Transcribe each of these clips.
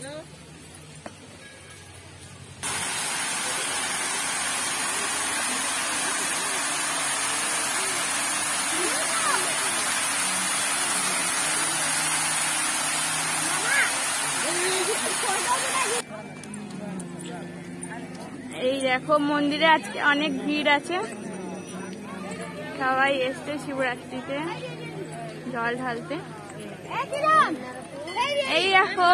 এই দেখো মন্দিরে আজকে অনেক ভিড় আছে, সবাই এসছে শিবরাত্রিতে জল ঢালতে। এই দেখো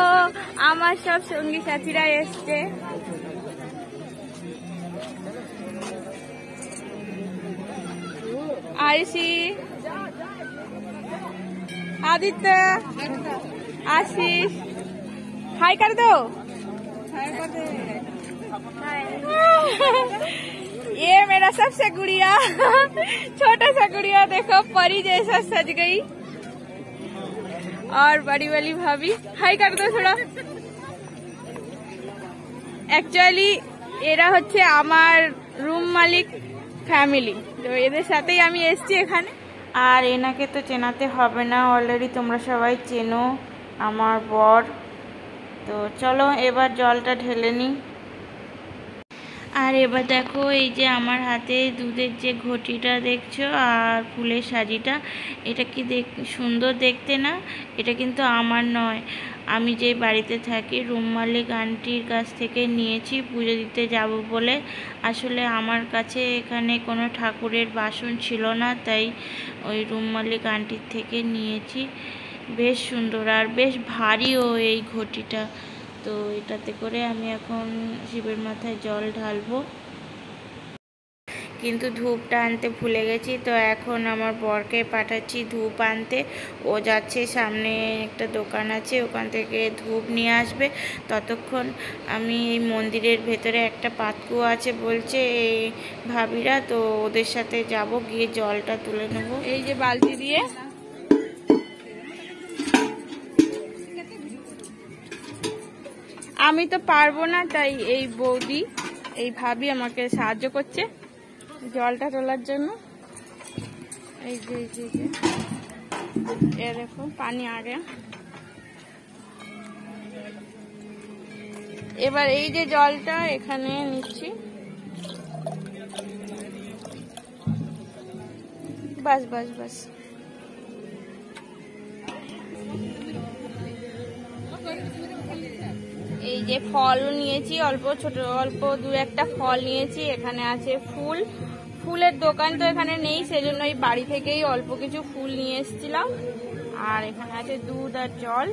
আমার সব সঙ্গী সাথীরা এসছে। আয়ুষি, आदित्य, आशीष, हाय कर दो। ये मेरा सबसे गुड़िया छोटा सा गुड़िया देखो परी जैसा सज गई। और बड़ी वाली भाभी हाय कर दो थोड़ा। एक्चुअली এরা হচ্ছে আমার রুম মালিক ফ্যামিলি, তো এদের সাথেই আমি এসেছি এখানে। আর এনাকে তো চেনাতে হবে না, অলরেডি তোমরা সবাই চেনো, আমার বর। তো চলো এবার জলটা ঢেলে নিই। আর এবার দেখো এই যে আমার হাতে দুধের যে ঘটিটা দেখছো আর ফুলের সাজিটা, এটা কি সুন্দর দেখতে না? এটা কিন্তু আমার নয়, আমি যে বাড়িতে থাকি রুম মালিক আন্টির কাছ থেকে নিয়েছি পুজো দিতে যাব বলে। আসলে আমার কাছে এখানে কোনো ঠাকুরের বাসন ছিল না, তাই ওই রুম মালিক আন্টির থেকে নিয়েছি। বেশ সুন্দর আর বেশ ভারীও এই ঘটিটা। তো এটাতে করে আমি এখন শিবের মাথায় জল ঢালবো। কিন্তু ধূপটা আনতে ভুলে গেছি, তো এখন আমার বরকে পাঠাচ্ছি ধূপ আনতে। ও যাচ্ছে, সামনে একটা দোকান আছে, ওখান থেকে ধূপ নিয়ে আসবে। ততক্ষণ আমি এই মন্দিরের ভেতরে একটা পাতকুয়ো আছে বলছে এই ভাবিরা, তো ওদের সাথে যাব, গিয়ে জলটা তুলে নেব। এই যে বালতি দিয়ে আমি তো পারবো না, তাই এই বৌদি এই ভাবি আমাকে সাহায্য করছে জলটা তোলার জন্য। এই যে এ দেখো পানি আগে। এবার এই যে জলটা এখানে নিচ্ছি, বাস বাস বাস। এই যে ফল নিয়েছি, অল্প ছোট অল্প দু একটা ফল নিয়েছি। এখানে আছে ফুল, ফুলের দোকান তো এখানে নেই, সেজন্য এই বাড়ি থেকেই অল্প কিছু ফুল নিয়ে এসেছিলাম। আর এখানে আছে দুধ আর জল।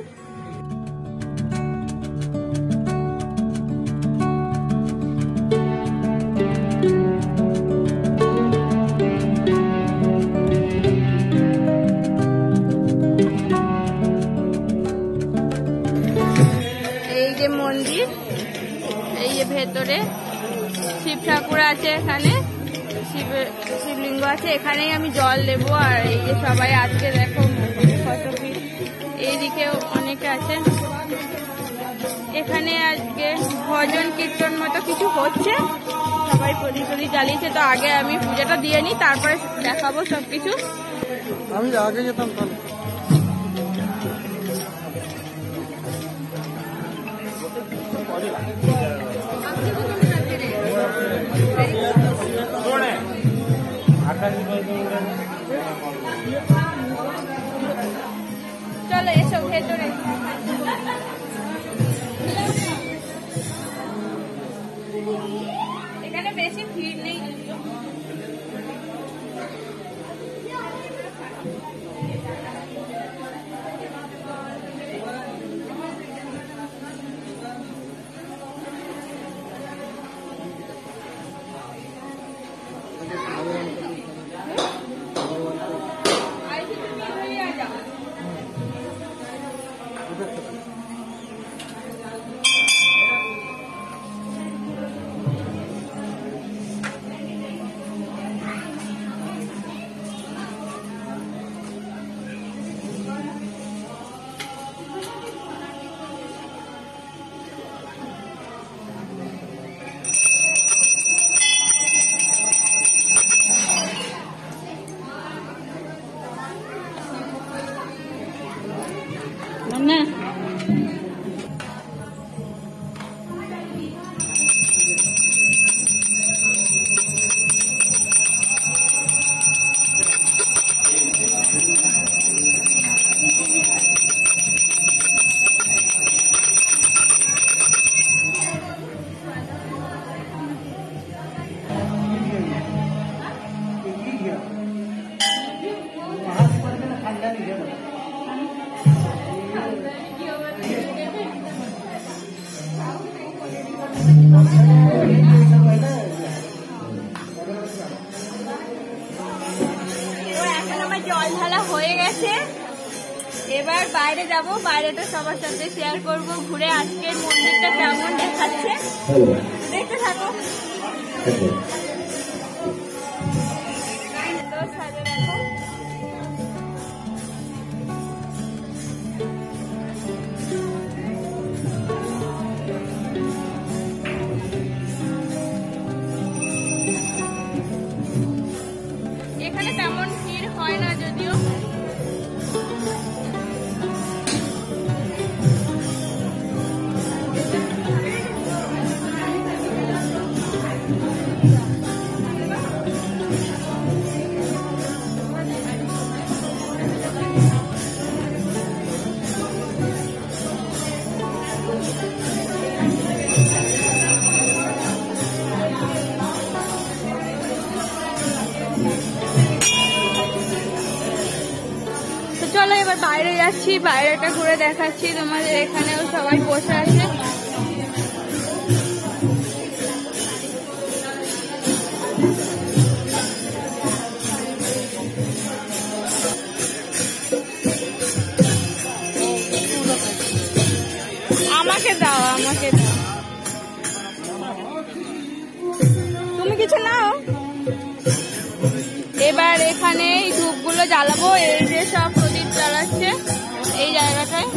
এই যে মন্দির, এই যে ভেতরে শিব ঠাকুর আছে, এখানে শিবলিঙ্গ আছে, এখানেই আমি জল দেবো। আর এই যে সবাই আজকে দেখো কত ভিড়, এইদিকেও অনেকে আছে। এখানে আজকে ভজন কীর্তন মতো কিছু হচ্ছে, সবাই প্রদীপ জ্বালিয়েছে। তো আগে আমি পূজাটা দিয়ে নিই, তারপরে দেখাবো সবকিছু। আমি আগে যেতাম তাহলে। চলো এসো ভেতরে। এখানে বেশি ভিড় নেই। বাইরে যাব, বাইরেটা সবার সাথে শেয়ার করব, ঘুরে আজকের মন্দিরটা কেমন দেখাচ্ছে দেখতে থাকো। তো সাজে দেখো, এখানে তেমন ভিড় হয় না যদিও। চলো এবার বাইরে যাচ্ছি, বাইরেটা ঘুরে দেখাচ্ছি তোমাদের। এখানেও সবাই বসে আছে। আমাকে দাও, আমাকে দাও, তুমি কিছু নাও। এবার এখানে এই ধূপগুলো জ্বালাবো। এই যে সব প্রদীপ জ্বালাচ্ছে এই জায়গাটায়।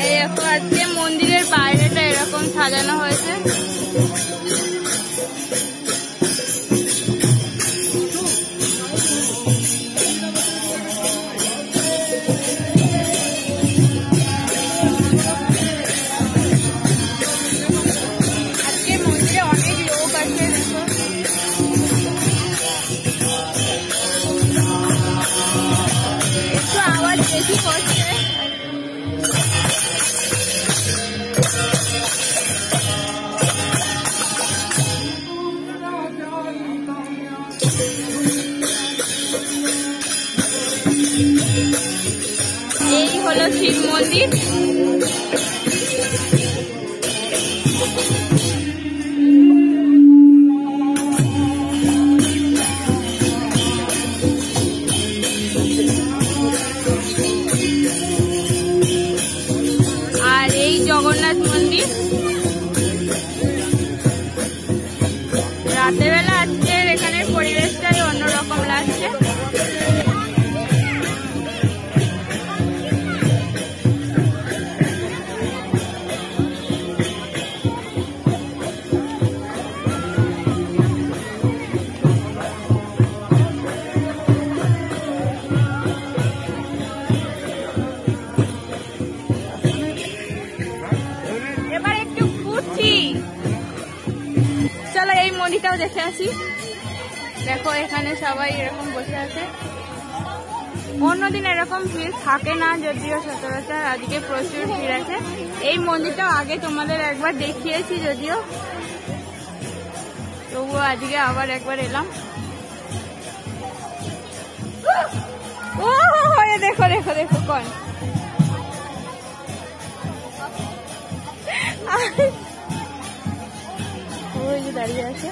এই এখন আজকে মন্দিরের বাইরেটা এরকম সাজানো হয়েছে। আজকে মন্দিরে অনেক লোক আছে, দেখো। একটু আওয়াজ বেশি করছে। এই হলো শিব মন্দির। আর এই জগন্নাথ মন্দির। রাতের বেলা আজকের এখানের পরিবেশটাই অন্যরকম লাগছে। এবার একটু ঘুরছি, চলো এই মন্দিরটাও দেখে আসি। দেখো এখানে সবাই এরকম বসে আছে। অন্যদিন এরকম ভিড় থাকে না যদিও, সচরাচর আজকে প্রচুর ভিড় আছে। এই মন্দিরটাও আগে তোমাদের একবার দেখিয়েছি যদিও, তবুও আজকে আবার একবার এলাম। ও দেখো দেখো দেখো কোন ওই যে দাঁড়িয়ে আছে।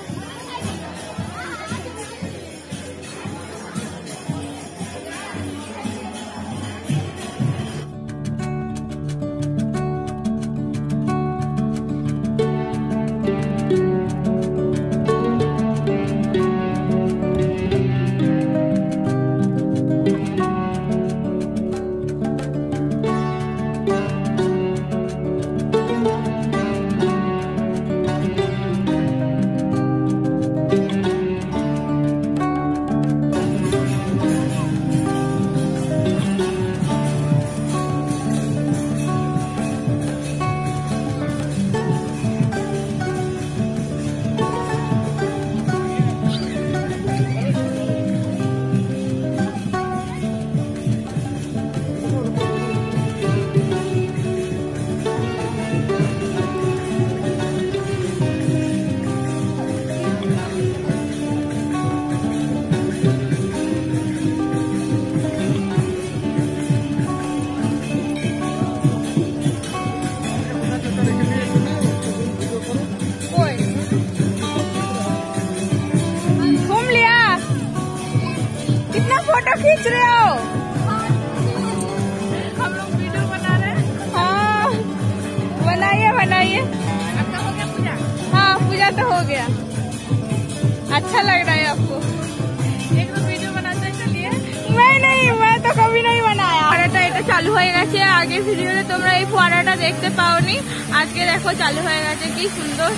तो हो गया। अच्छा लग रहा है आपको? एक तो वीडियो बनाते चलिए। मैं तो कभी नहीं बनाया। ফোয়ারাটা এটা চালু হয়ে গেছে। আগে ভিডিওতে তোমরা এই ফোয়ারাটা দেখতে পাওনি, আজকে দেখো চালু হয়ে গেছে, কি সুন্দর।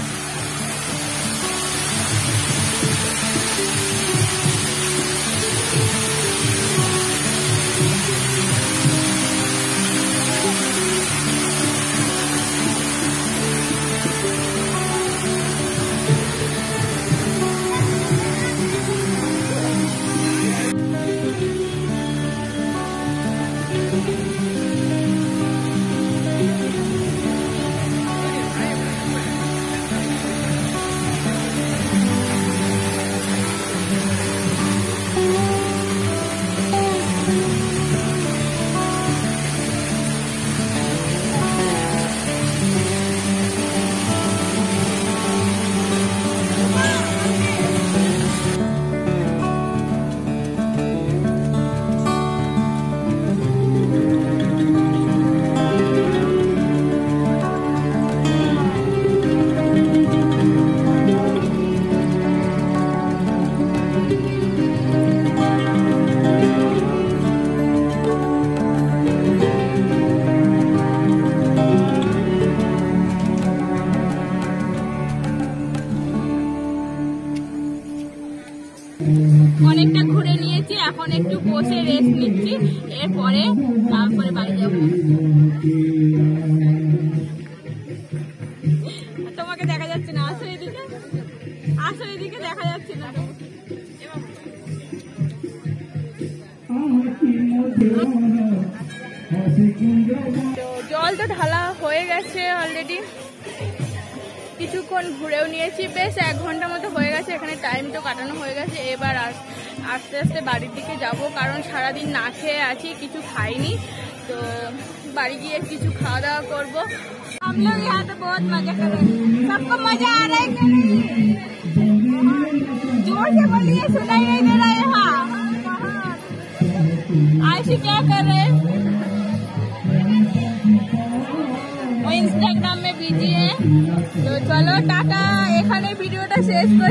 অনেকটা ঘুরে নিয়েছি, এখন একটু বসে রেস্ট নিচ্ছি, এরপরে তারপরে বাড়ি যাব। তোমাকে দেখা যাচ্ছে না, আসো এদিকে, আসো এদিকে, দেখা যাচ্ছে না। জল তো ঢালা হয়ে গেছে অলরেডি, কিছুক্ষণ ঘুরেও নিয়েছি, বেশ 1 ঘন্টা মতো হয়ে গেছে, এখানে টাইম তো কাটানো হয়ে গেছে। এবার আস্তে আস্তে বাড়ির দিকে যাব, কারণ সারাদিন না খেয়ে আছি, কিছু খাইনি, তো বাড়ি গিয়ে কিছু খাওয়া দাওয়া করবো। हम लोग यहाँ तो बहुत मजा कर रहे हैं, सबको मजा आ रहा है कि नहीं? जोर से बोलिए, सुनाई नहीं दे रहा है। हाँ, आयशी क्या कर रहे हैं? वो इंस्टाग्राम में बिजी है। तो चलो टाटा, এখানে ভিডিওটা শেষ করছি।